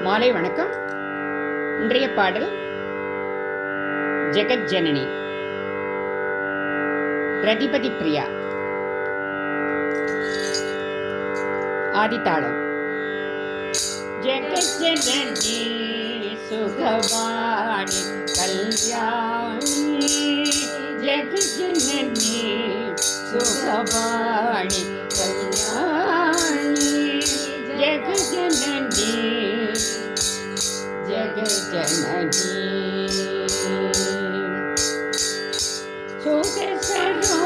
மாலை வணக்கம். இன்றைய பாடல் ஜெகத் ஜனனி, ரதிபதி பிரியா. ஆதித்தாளம். ஜெகத் ஜனனி சுகவாணி கல்யாணி, ஜெகத் ஜனனி சுகவாணி கல்யாணி, ஜெகத் ஜனனி ஜெகத் ஜனனி சுகஸ்வரூபிணி,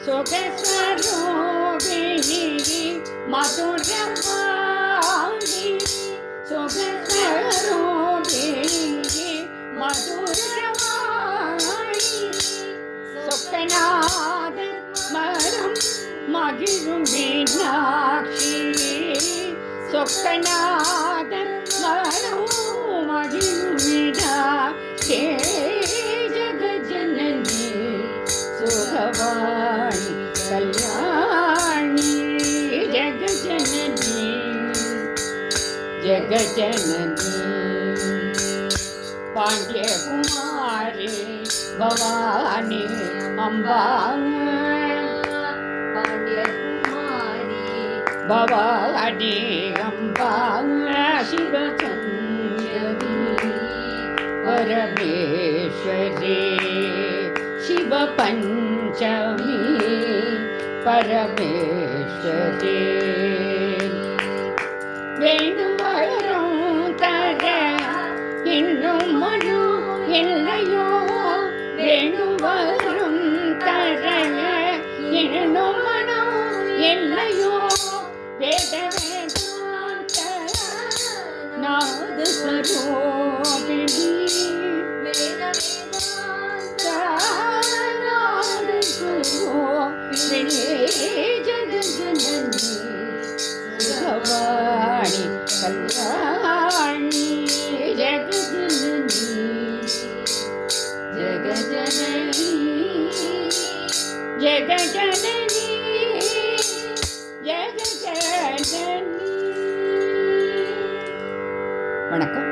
சுகஸ்வரூபிணி மதுரவாணி, சுகஸ்வரூபிணி மதுரவாணி, சொக்கநாத மரம் மகிழும் மீனாட்சி, சொக்கநாத மரம் மகிழும் மீனாட்சி, ஜெகத் ஜனனி சுகவாணி கல்யாணி, ஜெகத் ஜனனி ஜெகத் ஜனனி. பாண்டிய குமாரி பவானி அம்பா, பாண்டிய குமாரி பவானி அம்பா, சிவசஞ்சரி பரமேஸ்வரி, சிவ பஞ்சமி பரமேஸ்வரி, வேணும் வரும் தர இன்னும் மனு இல்லையோ, வேணும் வரும் தர இன்னும் மனு இல்லையோ, வேத வேதாந்த நாத ஸ்வரூபிணி, வேத வேதாந்த நாத ஸ்வரூபிணி, ஜெகத் ஜனனி சுகவாணி கல்யாணி, ஜெகத் ஜனனி ஜெகத் ஜனனி ஜெகத் ஜனனி ஜெகத் ஜனனி. வணக்கம்.